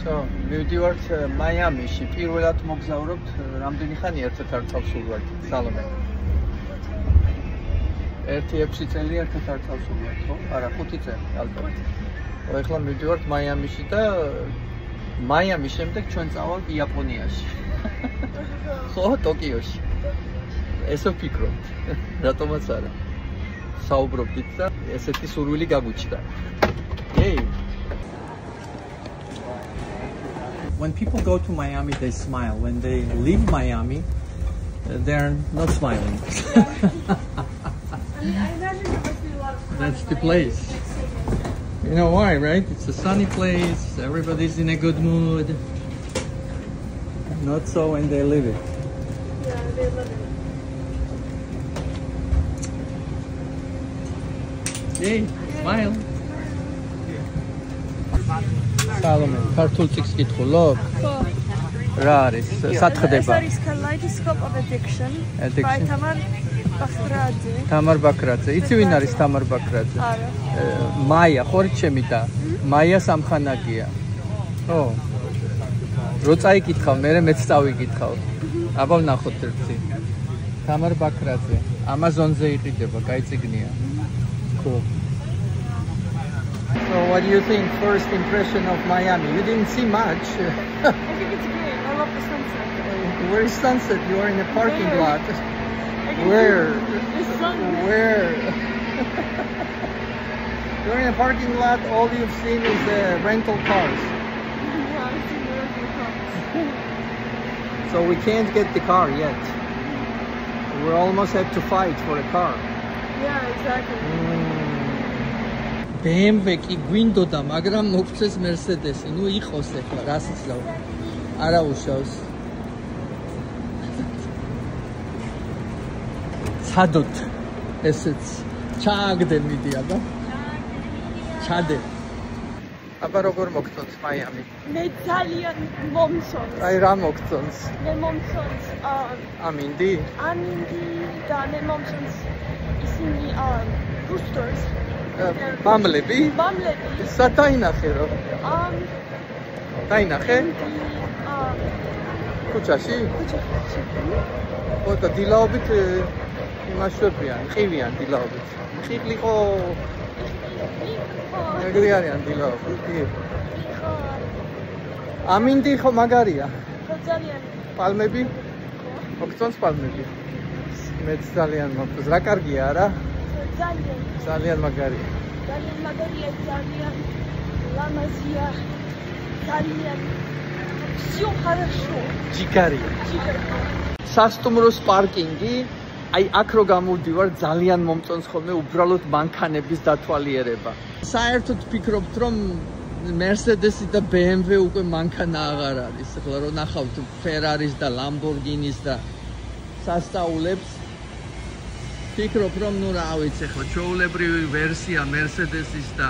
მივდივართ მაიამიში. პირველად მოგზაურობთ რამდენი ხანი ერთად არ წავსულვართ, სალომე? 1-6 წელი ერთად არ წავსულვართ, ხო? არა, 5 წელი, ალბათ. ეხლა მივდივართ მაიამიში და მაიამის შემდეგ ჩვენ წავალთ იაპონიაში. ხო, ტოკიოში. ესე ვფიქრობთ, რატომაც არა. საუბრობდით და ესეთი სურვილი გაგვიჩნდა. Hey. When people go to Miami, they smile. When they leave Miami, they're not smiling. I imagine there must be a lot of That's the place. You know why, right? It's a sunny place. Everybody's in a good mood. Not so when they leave it. Yeah, they love it. Hey, smile. Salome, ქართულ წიგს გითხულობ? რა არის? სათხდება. ეს არის Kaleidoscope of Addiction. by Tamar Bakradze. Tamar Bakradze. იცი ვინ არის Tamar Bakradze? არა. მაია, ხო ჩემი და მაია სამხანაგია. ხო. რო წაიკითხავ, მე მეც წავიკითხავ. აბა ვნახოთ ერთი. Tamar Bakradze. Amazon-ზე იყიდება, კაი წიგნია. Cool. So what do you think? First impression of Miami? You didn't see much. I think it's great. I love the sunset. Where is sunset? You are in a parking lot. The sun. Where? You're in a parking lot. All you've seen is rental cars. Yeah, I've seen the rental cars. So we can't get the car yet. We almost had to fight for a car. Yeah, exactly. BMW კი გვინდოდა, მაგრამ მოგწეს Mercedes-ი. ნუ იყოს ახლა, რას იცავ? არა უშავს. ცადოთ. ესეც ჩააგდე მიდი, აბა. ჩადე. აბა როგორ მოგწონს მაიამი? მე ძალიან მომწონს. აი რა მოგწონს? მე მომწონს ამინდი? ამინდი და მე მომწონს ისინი boosters. Bamleby? Bamleby. Satainახე რო? დაინახე? ქუჩაში? ქუჩაში. ხო, დილაობით იმაშვებიან, ყივიან დილაობით. ყიყლიყო. ეგრე არიან დილაობით. ხო. ამინდი ხო მაგარია? ხო, ძალიან. პალმები? მოგწონს პალმები? მეც ძალიან მოგწონს. რა კარგია არა? ძალიან. ძალიან მაგარია. ძალიან მაგარია, ძალიან ლამაზია. ძალიან всё хорошо. ჯიკარია. სასტუმროს პარკინგი, აი აქ რო გამოვდივარ, ძალიან მომწონს ხოლმე უბრალოდ მანქანების დათვალიერება. საერთოდ ვფიქრობთ, რომ Mercedes-ი და BMW უკვე მანქანა აღარ არის. ახლა რო ნახავთ Ferraris და Lamborghinis და სასწაულებს ფიქრობ რომ ნუ რა ვიცი ახლა ჩვეულებრივი ვერსია Mercedes-ის და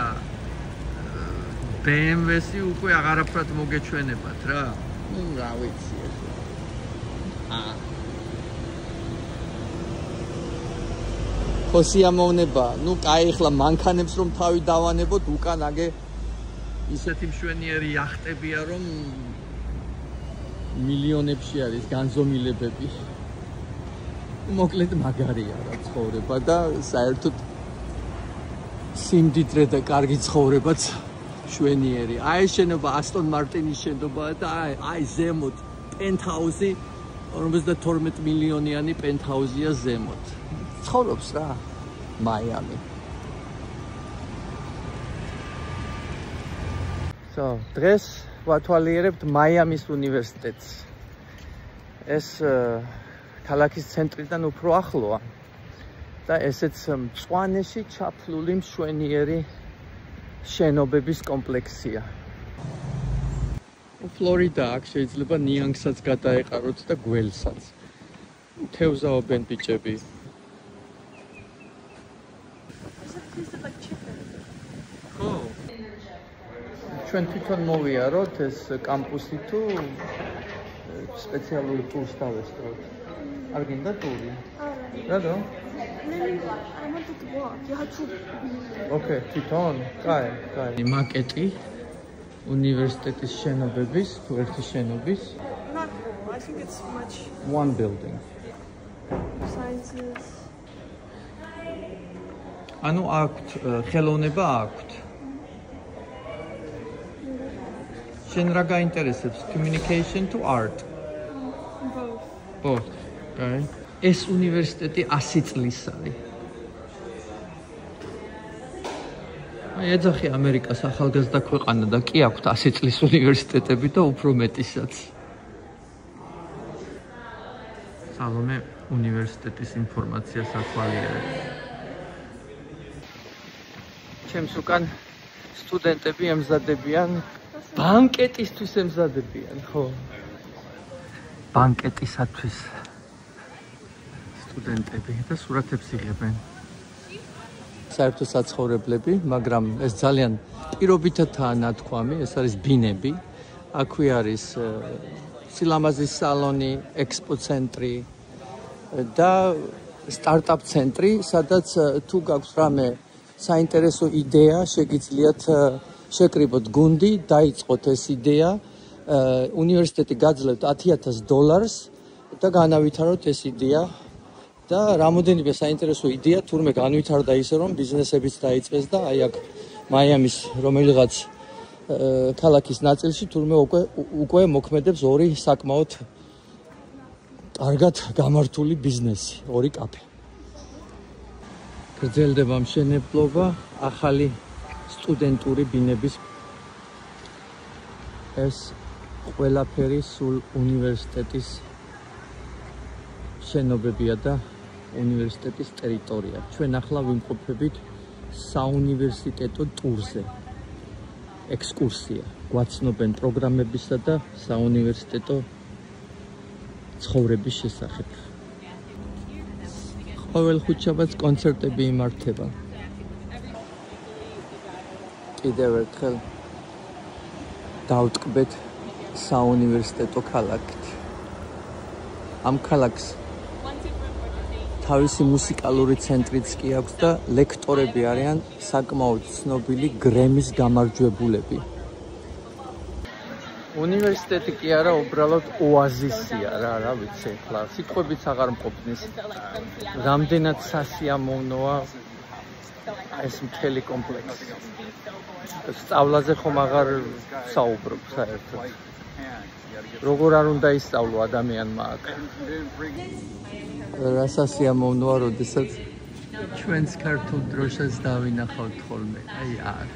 BMW-ს უკვე აღარაფრად მოგეჩვენებათ რა. ნუ რა ვიცი ახლა. ხო სიამოვნება, ნუ კაი ახლა მანქანებს რომ თავი დავანებოთ, უკან აგე ისეთი მშვენიერი იახტებია რომ მილიონებში არის განზომილებები. მოკლედ მაგარია რა ცხოვრება და საერთოდ სიმდიდრე და კარგი ცხოვრებაც შვენიერი. აი შენობა Aston Martin-ის შენობა და აი ზემოთ penthouse-ი 52 მილიონიანი penthouse-ია ზემოთ. ცხოვრობს რა მაიამი. დღეს ვათვალიერებთ მაიამის უნივერსიტეტს. ეს ქალაქის ცენტრიდან უფრო ახლოა და ესეც მწვანეში ჩაფლული მშვენიერი შენობების კომპლექსია. ფლორიდა აქ შეიძლება ნიანგსაც გადაეყაროთ და გველსაც. თევზაობენ ბიჭები. ხო. ჩვენ თვითონ მოვიაროთ ეს კამპუსი თუ სპეციალური კურსს დავესწროთ. არ გინდა ტური? არა. რატო? I wanted to walk. You had to. Okay, თვითონ? კაი. მაკეტი. უნივერსიტეტის შენობების, თუ ერთი შენობის. Not all. I think it's much. One building. Sciences. ანუ აქვთ ხელოვნება აქვთ. შენ რა გაინტერესებს? Communication to art. Both. Both. Okay. ეს უნივერსიტეტი 100 წლის არის. აი ეძახი ამერიკას ახალგაზრდა ქვეყანა და კი აქვთ 100 წლის უნივერსიტეტები და უფრო მეტისაც. სალომე უნივერსიტეტის ინფორმაციას ათვალიერებს. ჩემს უკან სტუდენტები ემზადებიან ბანკეტისთვის ემზადებიან, ხო? ბანკეტისათვის სტუდენტები და სურათებს იღებენ. საერთო საცხოვრებლები, მაგრამ ეს ძალიან პირობითადაა ნათქვამი, ეს არის ბინები. აქვე არის სილამაზის სალონი, ექსპო ცენტრი და სტარტაპ ცენტრი, სადაც თუ გაქვს რამე საინტერესო იდეა, შეგიძლიათ შეკრიბოთ გუნდი, დაიწყოთ ეს იდეა, უნივერსიტეტი გაძლევთ $10,000 და განავითაროთ ეს იდეა და რამოდენიმე საინტერესო იდეა თურმე განვითარდა ისე რომ ბიზნესებიც დაიწყეს და აი აქ მაიამის რომელიღაც ქალაქის ნაწილში თურმე უკვე მოქმედებს ორი საკმაოდ კარგად გამართული ბიზნესი, ორი კაფე. გრძელდება მშენებლობა ახალი სტუდენტური ბინების. ეს ყველაფერი სულ უნივერსიტეტის შენობებია და უნივერსიტეტის ტერიტორია. ჩვენ ახლა ვიმყოფებით საუნივერსიტეტო ტურზე. ექსკურსია. გვაცნობენ პროგრამებისა და საუნივერსიტეტო ცხოვრების შესახებ. ყოველ ხუთშაბათს კონცერტები იმართება. კიდევ ერთხელ დავტკბეთ საუნივერსიტეტო ქალაქით. ამ ქალაქს თავისი მუსიკალური ცენტრიც კი აქვს და ლექტორები არიან საკმაოდ ცნობილი გრემის გამარჯვებულები. უნივერსიტეტი კი არა, უბრალოდ ოაზისია რა ვიცი ახლა. სიტყვებიც აღარ მყოფნის. რამდენად სასიამოვნოა ეს მთელი კომპლექსი. სწავლაზე ხომ აღარ საუბრობ საერთოდ. როგორ არ უნდა ისწავლო ადამიანმა აქ. რა სასიამოვნოა, როდესაც ჩვენს ქართულ დროშას დავინახავთ ხოლმე. აი აქ.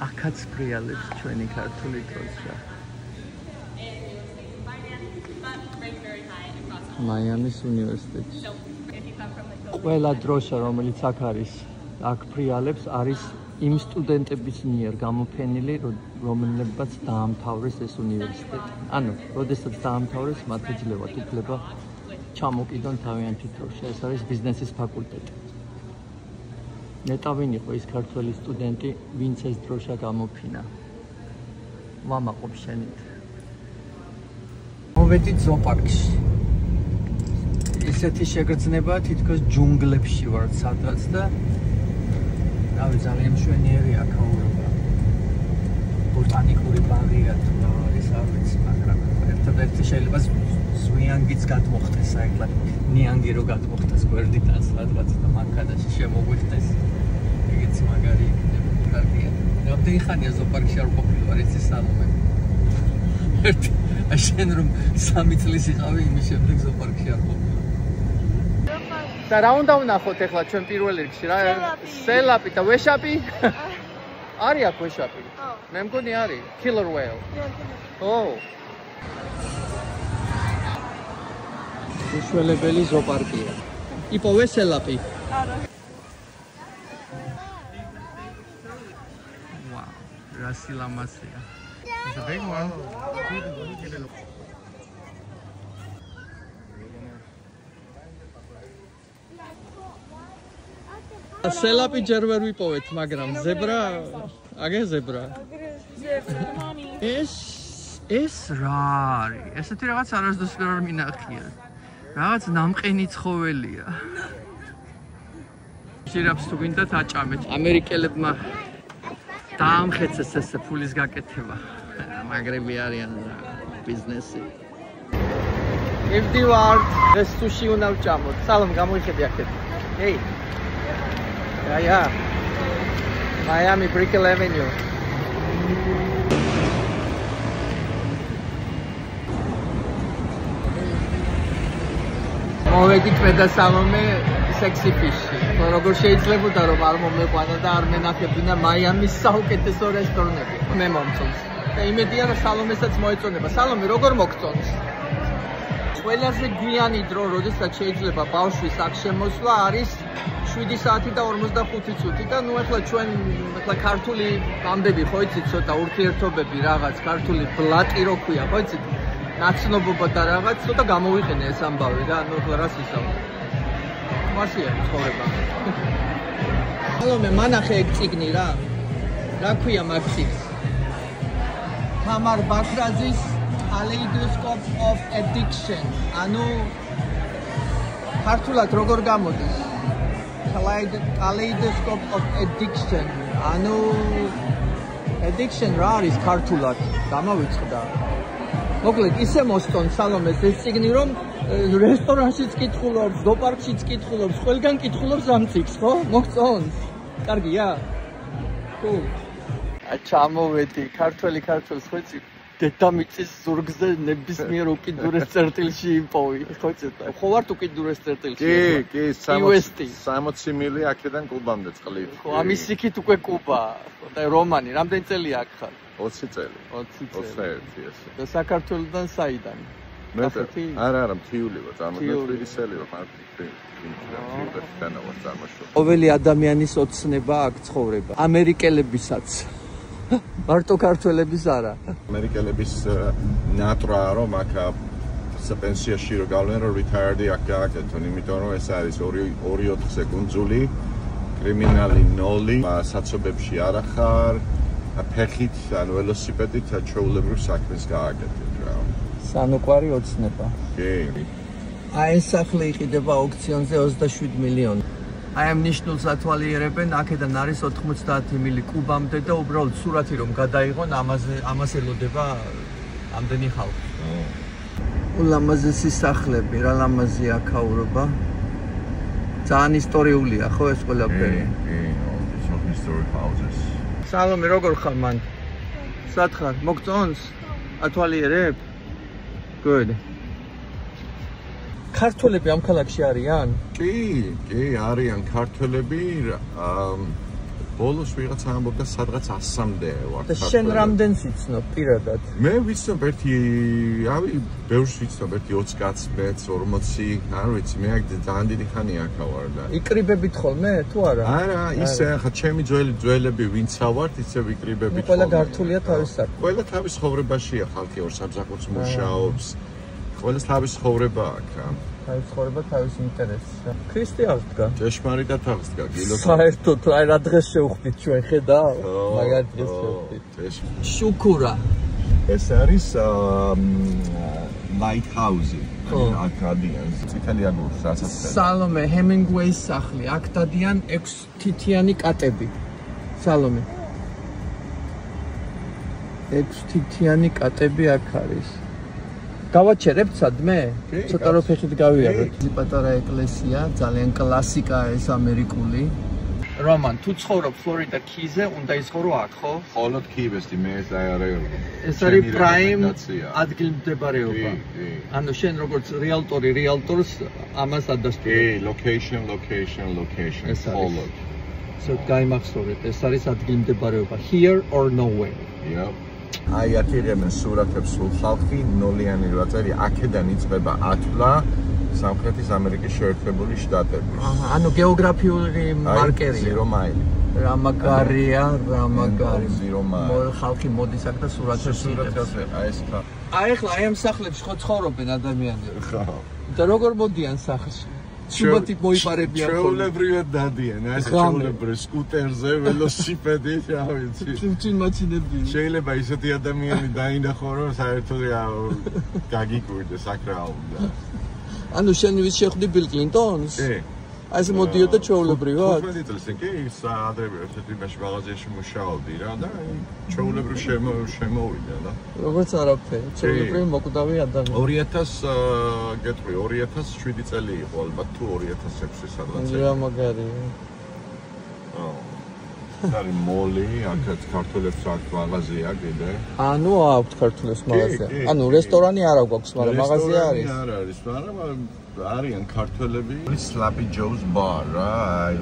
აქაც ფრიალებს ჩვენი ქართული დროშა. მაიამის უნივერსიტეტში. ყველა დროშა, რომელიც აქ არის, აქ ფრიალებს არის იმ სტუდენტების მიერ გამოფენილი, რომლებსაც დაამთავრეს ეს უნივერსიტეტი. ანუ, როდესაც დაამთავრეს, მათ ეძლევათ უფლება ჩამოკიდონ თავიანთი დროშა. ეს არის ბიზნესის ფაკულტეტი. ნეტავინ იყო ის ქართველი სტუდენტი, ვინც ეს დროშა გამოფინა. ვამაყობ შენით. მოვედით ზოოპარკში. ისეთი შეგრძნება თითქოს ჯუნგლებში ვარ სადღაც და რავი ძალიან მშვენიერი აქაურობა. ბოტანიკური ბაღია თუ რა არის არ ვიცი, მაგრამ ერთადერთი შეიძლება ზვიანგიც გადმოხდეს, ახლა ნიანგი რო გადმოხდეს გვერდიდან სადღაც და მანქანაში შემოგვიხდეს. ეგეც მაგარი იქნება, კარგია. რამდენი ხანია ზოოპარკში არ ყოფილი ვარ, იცი სალომე? შენ რომ 3 წლის იყავი, იმის შემდეგ ზოოპარკში არ ყოფილი. და რა უნდა ვნახოთ ახლა ჩვენ პირველ რიგში რა? სელაპი და ვეშაპი? არის აქ ვეშაპი? მე მგონი არის. Killer whale. ო. უშველებელი ზოოპარკია. იპოვე სელაპი? არა. ვაუ, რა სილამაზეა. It's a big one. სელაპი ჯერ ვერ ვიპოვეთ, მაგრამ ზებრა, აგე ზებრა. ეს რა არის? ესეთი რაღაც არასდროს ვერ მინახია. რაღაც ნამყენი ცხოველია. ჟირაფს თუ გინდათ აჭამეთ. ამერიკელებმა დაამხეცეს ესე ფულის გაკეთება. მაგრები არიან ბიზნესი. მივდივართ, ეს სუში უნდა ვჭამოთ. სალამ, გამოიხედი აქეთ. Hey. Yeah. Miami Brickell Avenue. მოვედით მე და სალომე სექსი ფიში. როგორ შეიძლებოდა რომ არ მომეყვანა და არ მენახებინა მაიამის საუკეთესო რესტორნები. მე მომწონს. და იმედია რომ სალომესაც მოეწონება. სალომე როგორ მოგწონს? ყველაზე გვიანი დრო, როდესაც შეიძლება ბავშვის აქ შემოსვლა არის 7 საათი და 45 წუთი და ნუ ახლა ჩვენ ქართული ამბები ხო იცით ცოტა ურთიერთობები რაღაც ქართული ბლატი რო ქვია ხო იცით ნაცნობობა და რაღაც ცოტა გამოვიყენე ეს ამბავი და ნუ ახლა რას ისაუბრებ მასია ცხოვრება სალომე მანახე ეგ წიგნი რა ქვია მაგ წიგნს თამარ ბაქრაძის Kaleidoscope of Addiction ანუ ქართულად როგორ გამოდის Kaleidoscope of Addiction ანუ addiction რა არის ქართულად გამოვიწყდა მოკლედ ისე მოსწონს სალომეს ეს წიგნი რომ რესტორანშიც კითხულობს ზოპარკშიც კითხულობს ყველგან კითხულობს ამ წიგნს ხო მოგწონს კარგია cool ჩამოვედი ქართულს ხოცი დედამიწის ზურგზე ნებისმიერ უკიდურეს წერტილში იმპოვი. ხო იცით? ხო ვართ უკიდურეს წერტილში? კი, 60 მილი აქედან კუბამდე წყლით. ხო, ამის იქით უკვე კუბა. და რომანი, რამდენი წელია აქ ხარ? 20 წელი. 21 ესე. და საქართველოსდან საიდან? არა, მთიული ვარ, წარმოგვიდგენელი ვარ, ყოველი ადამიანის ოცნება აქ ცხოვრება. ამერიკელებისაც მარტო ქართველების არა. ამერიკელების ნატრაა რომ აქ პენსიაში რო გავლენ რომ retired-ი აქ გააკეთონ, იმიტომ რომ ეს არის 2-4 სეკუნდული კრიმინალი ნოლი, საცობებში არ ახარ, ფეხით ან ველოსიპედით ჩვეულებრივ საქმეს გააკეთეთ რა. სანუკვარი ოცნება. კი. აი ეს სახლი იყიდება აუქციონზე 27 მილიონი. აი ამ ნიშნულს ათვალიერებენ, აქედან არის 90 მილი კუბამდე და უბრალოდ სურათი რომ გადაიღონ, ამას ელოდება ამდენი ხალხი. ულამაზესი სახლები, რა ლამაზი აქაურობა. ძალიან ისტორიულია, ხო ეს ყველაფერი? კი, all historic houses. სალომე, როგორ ხარ მან? სად ხარ? მოგწონს? ათვალიერებ? Good. ქართველები ამ ქალაქში არიან? კი, არიან ქართველები. ბოლოს ვიღაცა ამბობდა სადღაც 100-მდე ვარ. და შენ რამდენს იცნობ პირადად? მე ვიცნობ ერთი, ბევრს ვიცნობ ერთი 20 კაცს, 40, არ ვიცი, მე აქ ძალიან დიდი ხანია აქ ვარ და. იკრიბებით ხოლმე თუ არა? არა, ისე ახლა ჩემი ძველები ვინცა ვართ, ისე ვიკრიბებით ხოლმე. ყველა გართულია თავის საქმე. ყველა თავის ხოვრებაშია ხალხი ორ სამსახურს მუშაობს. ყველას თავის ხოვრება აქვს. თავის ხოვრება, თავის ინტერესი. ქრისტე არ დგა. ჭეშმარიტად აღს დგა, გილო. საერთოდ, აი რა დღეს შევხვდით ჩვენ, ხედავ? მაგარ დღეს შევხვდით. შუქურა. ეს არის lighthouse-ი. აქ დადიან წითელი აგურის ასასწრაფო. სალომე, ჰემინგუეის სახლი. აქ დადიან 6 თითიანი კატები. სალომე. 6 თითიანი კატები აქ არის. გავაჩერებთ სადმე? ცოტა რო ფეხით გავიაროთ. პატარა ეკლესია, ძალიან კლასიკაა ეს ამერიკული. რომან, თუ ცხოვრობ ფლორიდა კიზე, უნდა იცხოვრო აქ, ხო? მხოლოდ კიბესტი, მე ეს აერეო. ეს არის პრაიმ ადგილმდებარეობა. კი. ანუ შენ როგორც რეალტორს ამას ადასტურებ. კი, location. მხოლოდ. ცოტა გაიმახსოვრეთ, ეს არის ადგილმდებარეობა. Here or nowhere. Yep. აი აკირებენ სურათებს სულ ხალხი, ნოლიანი რაწერი, აქედან იწყება ათვლა სამხრეთის ამერიკის შეერთებული შტატების. ანუ გეოგრაფიული მარკერი. ზირო მაილი. რა მაგარია. ზირო მაილი. ხალხი მოდის აქ და სურათებს იღებს. აი ეს ხა. აი ახლა აი ამ სახლებში ხო ცხოვრობენ ადამიანები? ხო. და როგორ მოდიან სახლში? სუბათი მოიპარებიან ხოლმე. ჩვეულებრივად დადიან, აი ეს ჩვეულებრივ სკუტერზე, ველოსიპედით, რა ვიცი. ჩინჩინ მაჩინები. შეიძლება ისეთი ადამიანი დაინახო, რომ საერთოდ გაგიკვირდეს აქ რა უნდა. ანუ შენ ვის შეხვდი ბილ კლინტონს? კი. აი ეს მოდიოდა ჩვეულებრივად? 15 წელს კი საადრები ერთ-ერთი მაღაზიაში მუშაობდი რა და ჩვეულებრივ შემოვიდა და როგორც არაფერი, ჩვეულებრივი მოკვდავი ადამიანი. 2000 გეტყვი 2007 წელი იყო ალბათ თუ 2006 სადღაც. რა მაგარია. არის მოლი, აქაც ქართულებს აქვს მაღაზია კიდე. ანუ აქვს ქართულებს მაღაზია. ანუ რესტორანი არ აქვს, მაგრამ მაღაზია არის. რესტორანი არ არის, მაგრამ არიან ქართველები. Slappy Joe's bar რა,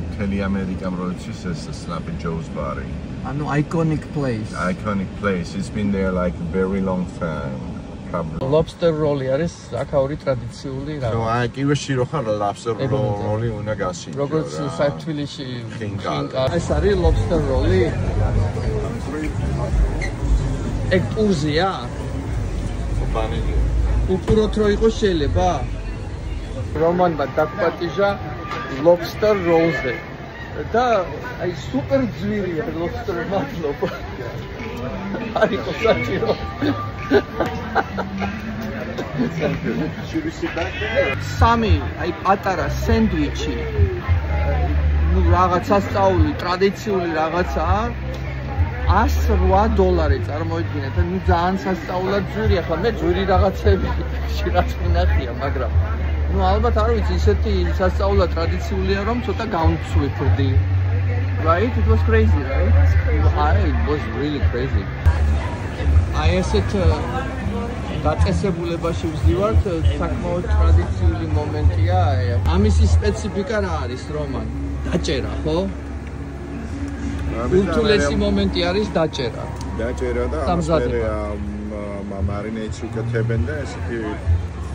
მთელი ამერიკამ როიცის ეს Slappy Joe's bar-ი. ანუ iconic place. Iconic place. It's been there like a very long time. Lobster roll-ი არის აქაური ტრადიციული რაღაც. ნუ აი კივეში რო ხარ lobster roll-ი უნდა გასინჯო. როგორც საქართველოში ხინკა. ეს არის lobster roll-ი. ეგ პურზია? ბანანი. უყუროთ რო იყოს შეიძლება? რომანმა დაგპატიჟა lobster roll-ზე. და აი სუპერ ძვირია lobster მადლობა. არის საჭირო. სამი აი პატარა სენდვიჩი ნუ რაღაც სასწაული ტრადიციული რაღაცაა $108 წარმოიდგინეთ ნუ ძალიან სასწაულად ძვირი ახლა მე ძვირი რაღაცები შეიძლება მინახია მაგრამ ნუ ალბათ არ ვიცი ისეთი სასწაულად ტრადიციულია რომ ცოტა გავცვიფრდი right it was crazy right it was really crazy I ესეთ დაწესებულებაში ვზივართ საკმაოდ ტრადიციული მომენტია ამისი სპეციფიკა რა არის რომან დაჭერა ხო ულტულესი მომენტი არის დაჭერა და ამასერია მარინეიტს უკეთებენ და ესეთი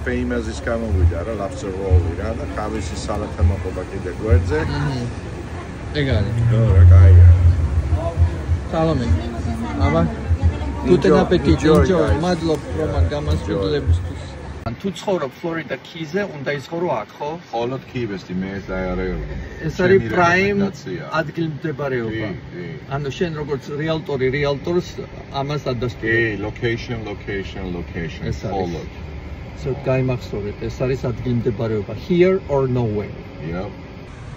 famous-ის გამოვიდა რა lobster roll-ი რა და ხავისი სალათა მოყობა კიდე გვერდზე ეგ არის რა კაია სალამი აბა Guten Appetit, enjoy. მადლობ რომან გამასწორებისთვის. თუ ცხოვრობ ფლორიდა ქიზე, უნდა იცხოვრო აქ, ხო? ხოლოდ ქივესტი მე ეს დაიარეულო. ეს არის პრაიმ ადგილმდებარეობა. კი. ანუ შენ როგორც რეალტორს ამას ადასტური. კი, location. ხოლოდ. So გაიმახსოვრეთ, ეს არის ადგილმდებარეობა. Here or nowhere. Yeah.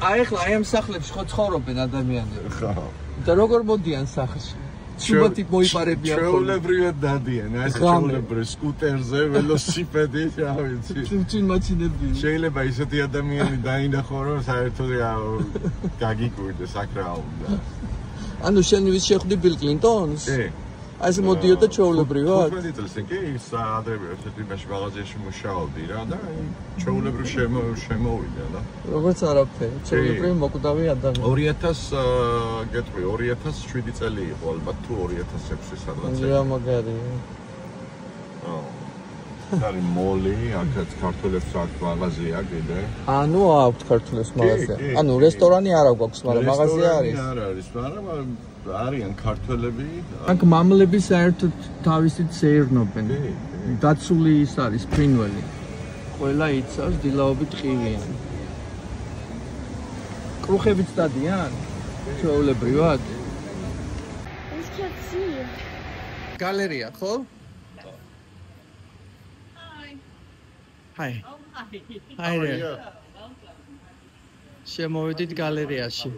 აი ახლა აი ამ სახლებში ხო ცხოვრობენ ადამიანები? ხო. და როგორ მოდიან სახლში? Subati მოიპარებიან ხოლმე. ჩვეულებრივად დადიან, აი ეს ჩვეულებრივ სკუტერზე, ველოსიპედით, რა ვიცი. წინ მაჩინებდი. შეიძლება ისეთი ადამიანი დაინახო, რომ საერთოდ გაგიკვირდეს აქ რა უნდა. ანუ შენ ვის შეხვდი ბილ კლინტონს? კი. აი ეს მოდიოდა ჩვეულებრივად? 15 წელს კი საადრები ერთ-ერთი მაღაზიაში მუშაობდი რა და ჩვეულებრივ შემოვიდა და როგორც არაფერი, ჩვეულებრივი მოკვდავი ადამიანი. 2000 გეტყვი 2007 წელი იყო ალბათ თუ 2006 სადღაც. რა მაგარია. არის მოლი, აქაც ქართულებს აქვს მაღაზია კიდე. ანუ აქვს ქართულებს მაღაზია. ანუ რესტორანი არ აქვს, მაგრამ მაღაზია არის. არ არის, მაგრამ არიან ქართველები. აქ მამლები საერთოდ თავისით შეერნობენ. დაცული ის არის ფრინველი. ყველა იცავს დილაობით ყივიან. კრუხებიც დადიან? ჩვეულებრივად? This can't see. გალერეა, ხო? Hi. Hi there. შემოვედით გალერეაში.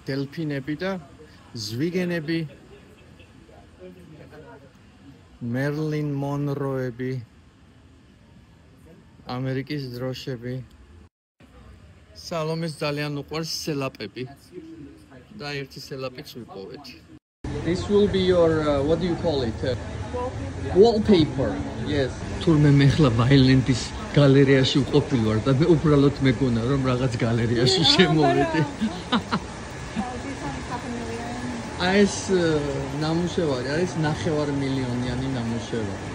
დელფინები და ზვიგენები. მერლინ მონროები. ამერიკის დროშები. სალომეს ძალიან უყვარს სელაპები. და ერთი სელაპიც ვიპოვეთ. This will be your what do you call it? Wallpaper. Yes. თურმე მე ხლა ვაილენდის გალერეაში ვყოფილ ვარ და მე უბრალოდ მეგონა რომ რაღაც გალერეაში შემოვედი. ეს ნამუშევარი არის 9 მილიონიანი ნამუშევარი.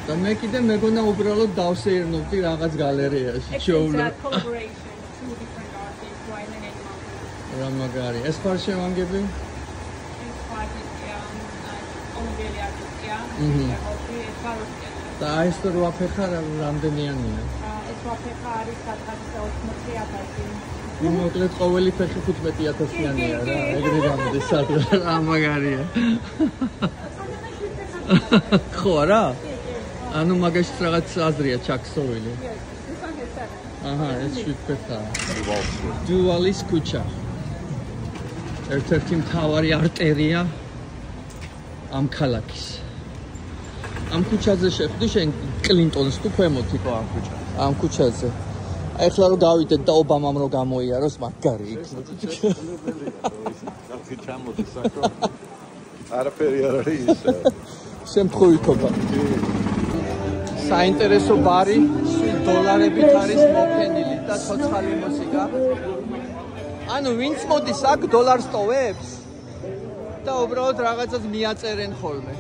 და მე კიდე მეგონა უბრალოდ დავსეირნობდი რაღაც გალერეაში. რა მაგარი. ეს ხარ შევანგები? და ეს რო აფეხა რამდენიანია? ეს აფეხა არის სადღაც 80,000. მოკლედ ყოველი ფეხი 15,000-იანია რა, ეგრე გამოდის სადღაც. რა მაგარია. ხო რა? ანუ მაგაშიც რაღაც აზრია ჩაქსოვილი. აჰა, ეს შვიდფერდა. დუალის ქუჩა. ერთ-ერთი მთავარი არტერია ამ ქალაქის. ამ ქუჩაზე შეხვდი შენ კლინტონს თუ ქვემოთ იყო ამ ქუჩაზე. ამ ქუჩაზე. აი ახლა რომ გავიდეთ და ობამამ რო გამოიაროს მაგარი იქნება. ხალხი ჩამოდის აქ. არაფერი არ არის. შემთხვევითობა. საინტერესო ბარი $7 არის მოფენილი და ცოცხალი მუსიკა. ანუ ვინც მოდის აქ $1 ტოვებს და უბრალოდ რაღაცას მიაწერენ ხოლმე.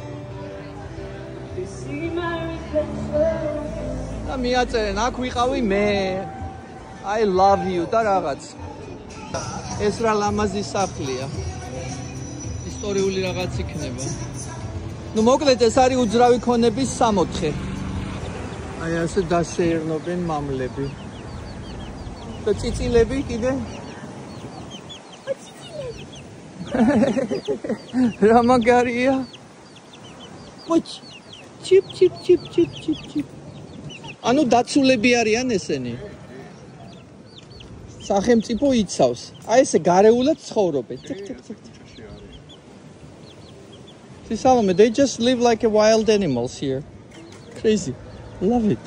და მიაწერენ, აქ ვიყავი მე. I love you და რაღაც. ეს რა ლამაზი სახლია. ისტორიული რაღაც იქნება. ნუ მოკლედ ეს არის უძრავი ქონების 64. აი ასე დასეირნობენ მამლები. და წიწილები კიდე? რა მაგარია? მოჩ ჩიპ ჩიპ ჩიპ ჩიპ ჩიპ ჩიპ. ანუ დაცულები არიან ესენი. სახელმწიფო იცავს. აი ესე გარეულად ცხოვრობენ. Salome, they just live like a wild animals here. Crazy. Love it.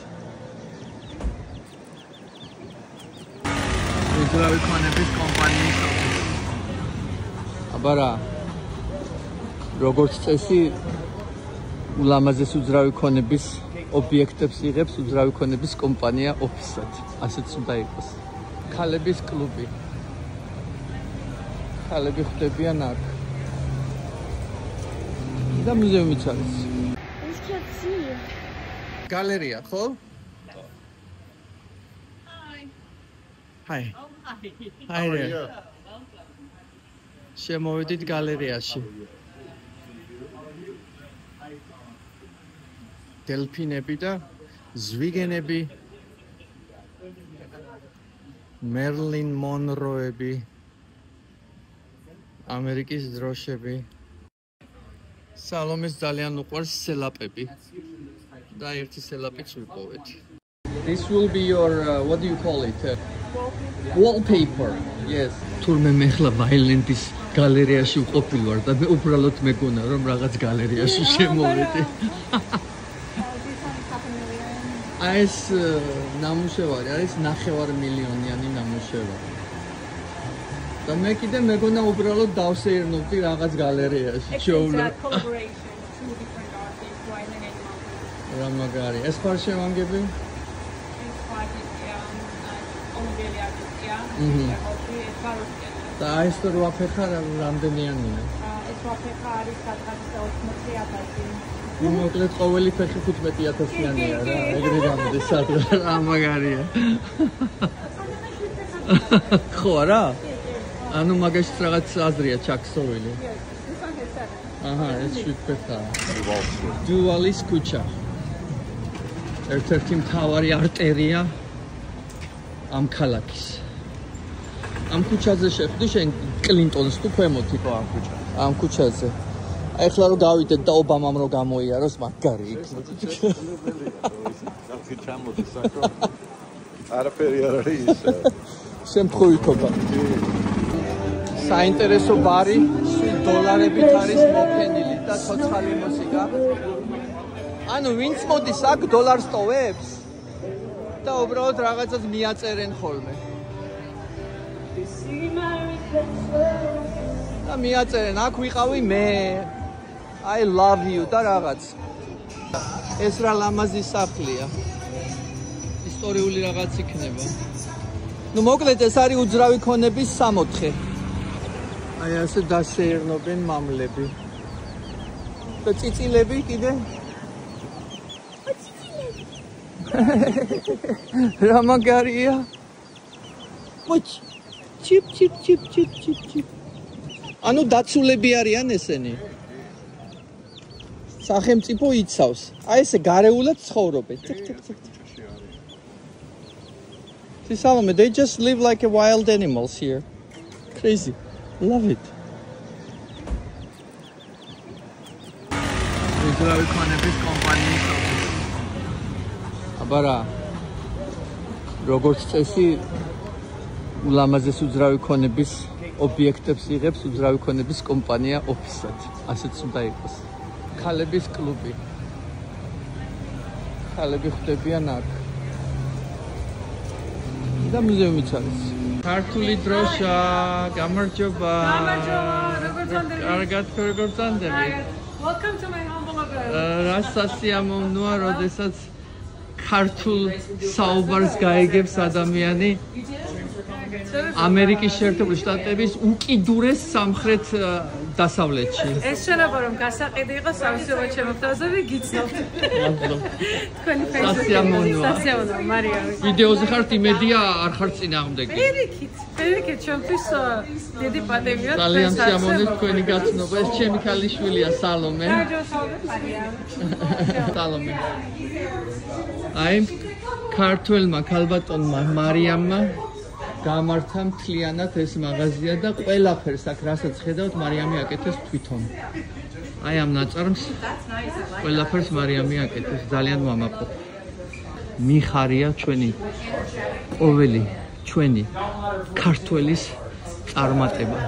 უძრავი ქონების კომპანიის ოფისი. აბარა. როგორც წესი ულამაზეს უძრავი ქონების ობიექტებს იღებს უძრავი ქონების კომპანია ოფისად. ასეც უნდა იყოს. ქალების კლუბი. ქალები ხვდებიან აქ. და მუზეუმიც არის. გალერეა, ხო? Hi. Hi there. შემოვედით გალერეაში. დელფინები და ზვიგენები. Marilyn Monroe-ები. ამერიკის დროშები. Salomეს ძალიან უყვარს სელაპები. და ერთი სელაპიც ვიპოვეთ. This will be your what do you call it? Wallpaper. Yes. თურმე მე ხლა ვაილენდის გალერეაში ვყოფილ ვარ და მე უბრალოდ მეგონა რომ რაღაც გალერეაში შემოვედი. ეს ნამუშევარი არის 9 მილიონიანი ნამუშევარი. და მე კიდე მეგონა უბრალოდ დავსეირნობდი რაღაც გალერეაში ჩეულა. რა მაგარი. ეს ხარ შევანგები? და ეს თუ ვაფეხა რამდენიანია? ეს ვაფეხა არის სადღაც 80,000. მოკლედ ყოველი ფეხი 15,000-იანია რა. ეგრე გამოდის სადღაც რა მაგარია. ხო რა? ანუ მაგაშიც რაღაც აზრია ჩაქსოვილი. აჰა, ეს შვიდფერდა. დუალის ქუჩა. ერთ-ერთი მთავარი არტერია ამ ქალაქის. ამ ქუჩაზე შეხვდი შენ კლინტონს თუ ქვემოთ იყო ამ ქუჩაზე. ამ ქუჩაზე. აი ახლა რომ გავიდეთ და ობამამ რო გამოიაროს მაგარი იქნება. ხალხი ჩამოდის აქ. არაფერი არ არის. შემთხვევითობა. საინტერესო ბარი $7 არის მოფენილი და ცოცხალი მუსიკა. ანუ ვინც მოდის აქ $1 ტოვებს და უბრალოდ რაღაცას მიაწერენ ხოლმე. და მიაწერენ, აქ ვიყავი მე. I love you და რაღაც. ეს რა ლამაზი სახლია. ისტორიული რაღაც იქნება. ნუ მოკლედ ეს არის უძრავი ქონების 64. აი ასე დასეირნობენ მამლები. და წიწილები კიდე? რა მაგარია? მოჩ ჩიპ ჩიპ ჩიპ ჩიპ ჩიპ ჩიპ. ანუ დაცულები არიან ესენი. სახელმწიფო იცავს. აი ესე გარეულად ცხოვრობენ. Salome, they just live like a wild animals here. Crazy. Love it. უძრავი ქონების კომპანიის ოფისი. აბა რა როგორც წესი ულამაზეს უძრავი ქონების ობიექტებს იღებს უძრავი ქონების კომპანია ოფისად. ასეც უნდა იყოს. ქალების კლუბი. ქალები ხვდებიან აქ. და მუზეუმიც არის. ქართული დროშა, გამარჯობა. კარგად გორგორწანდები. Welcome to my humble abode. რა სასიამოვნოა, როდესაც ქართულ საუბარს გაიგებს ადამიანი ამერიკის შეერთებული შტატების უკიდურეს სამხრეთ დასავლეთში. ეს შეიძლება რომ გასაყიდი იყოს აუცილებლად შემოხდაზე გიცნობთ. მადლობა. თქვენი Facebook. სასიამოვნოა, მარია. ვიდეოზე ხართ იმედია არ ხართ წინააღმდეგი. პირიქით, ჩემთვის დიდი პატივია. ძალიან სიამოვნებს თქვენი გაცნობა. ეს ჩემი ქალიშვილია სალომე. სალომე. აი ქართველმა ქალბატონმა მარიამმა გამართა მთლიანად ეს მაღაზია და ყველაფერს აქ რასაც ხედავთ მარიამი აკეთეს თვითონ. აი ამ ნაწარმს ყველაფერს მარიამი აკეთეს, ძალიან მამაყო. მიხარია ჩვენი ყოველი ჩვენი ქართველის წარმატება.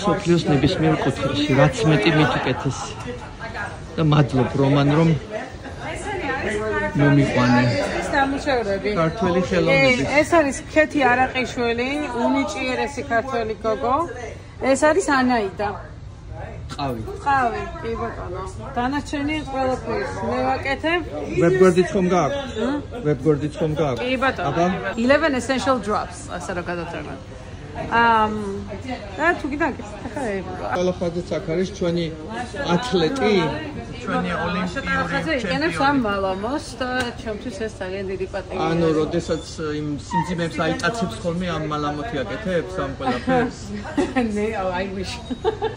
სოფლიოს ნებისმიერ კუთხეში, რაც მეტი მით უკეთესი. და მადლობ რომან რომ მომიყვანე. დამუშავებები. ქართველი ხელოვნების. ეს არის ქეთი არაყიშველი, უნიჭიერესი ქართველი გოგო. ეს არის ანაიდა. ყავი. კი ბატონო. დანარჩენი ყველაფერს მე ვაკეთებ. ვებგვერდით ხომ გააქვს? ვებგვერდით ხომ გააქვს? კი ბატონო. 11 essential drops, ასე რომ გადავწეროთ. და თუ გიდაგეს, ახლა ყველა ხაზეც აქ არის ჩვენი ათლეტი, ჩვენი ოლიმპიური ჩემპიონი. ამ მალამოს და ჩემთვის ეს ძალიან დიდი პატივია. ანუ როდესაც იმ სიმძიმეებს აიტაცებს ხოლმე ამ მალამოთი აკეთებს ამ ყველაფერს? ნე, I wish.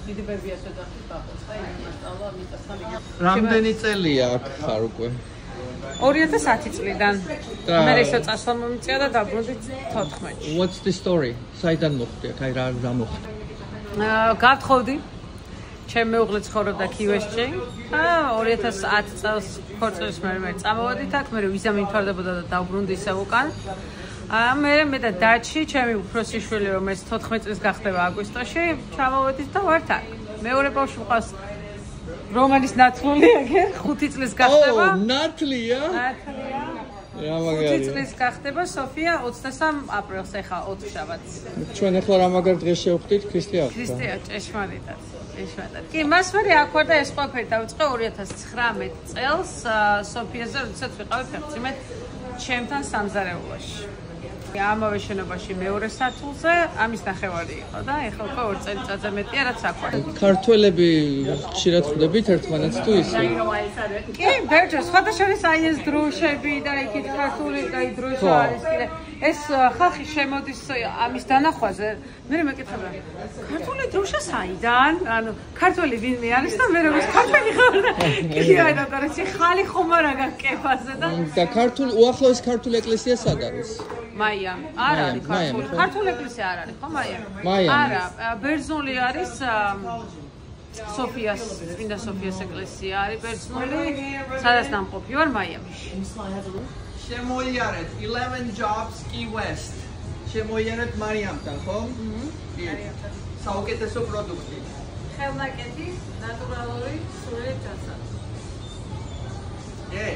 დიდი ბებია შედახი პაპას და იმას სწავლა მიწასთან. რამდენი წელია აქ ხარ უკვე? 2010 წლიდან. მე ისო წასვლა მომიწია და დაბრუნდი 14-ში. What's the story? საიდან მოხდი აქ? აი რა მოხდა? გავთხოვდი. ჩემ მეუღლე ცხოვრობდა კიუესში. 2010 წელს ქორწილის მერე წამოვედით აქ, მე ვიზა მიმთავრდებოდა და დავბრუნდი ისე უკან. მე და დაჩი, ჩემი უფროსი შვილი, რომელიც 14 წლის გახდება აგვისტოში, ჩამოვედით და ვართ აქ. მეორე ბავშვი მყავს რომანის ნათლული, აგერ 5 წლის გახდება. ნათლია? ნათლია. რა მაგარი. 5 წლის გახდება სოფია 23 აპრილს, ეხა 4 შაბათს. ჩვენ ახლა რა მაგარ დღეს შევხვდით ქრისტიან? ქრისტიან, ჭეშმარიტად. კი, მას მე აქ ვარ და ეს ყველაფერი დავიწყე 2019 წელს სოფიაზე, როდესაც ვიყავი ფეხმძიმედ ჩემთან სამზარეულოში. ამავე შენობაში მეორე სართულზე, ამის ნახევარი იყო და ეხლა უკვე 2 წელიწადზე მეტია რაც აქ ვარ. ქართველები ხშირად ხვდებით ერთმანეთს თუ ისე? კი, ბერჯერ, სხვადასხვა აი ეს დროშები და იქით ქართული და დროშა არის კიდე. ეს ხალხი შემოდის ამის დანახვაზე. მე მეკითხა რა. ქართული დროშა საიდან? ანუ ქართველი ვინმე არის და მე როგორც ქართველი ხარ და კი აი და რა ხალი ხომ არა გაკეფაზე და და ქართული უახლოეს ქართული ეკლესია სად არის? მაია. არ არის ქართული. ქართული ეკლესია არ არის, ხო მაია? არა, ბერძნული არის სოფიას, წმინდა სოფიას ეკლესია არის ბერძნული, სადაც ნამყოფი ვარ მაიამში. შემოიარეთ 11 jobs Key West. შემოიარეთ მარიამთან, ხო? კი. საუკეთესო პროდუქტი. ხელნაკეთი, ნატურალური, სრული ჯანსაღი. Yeah.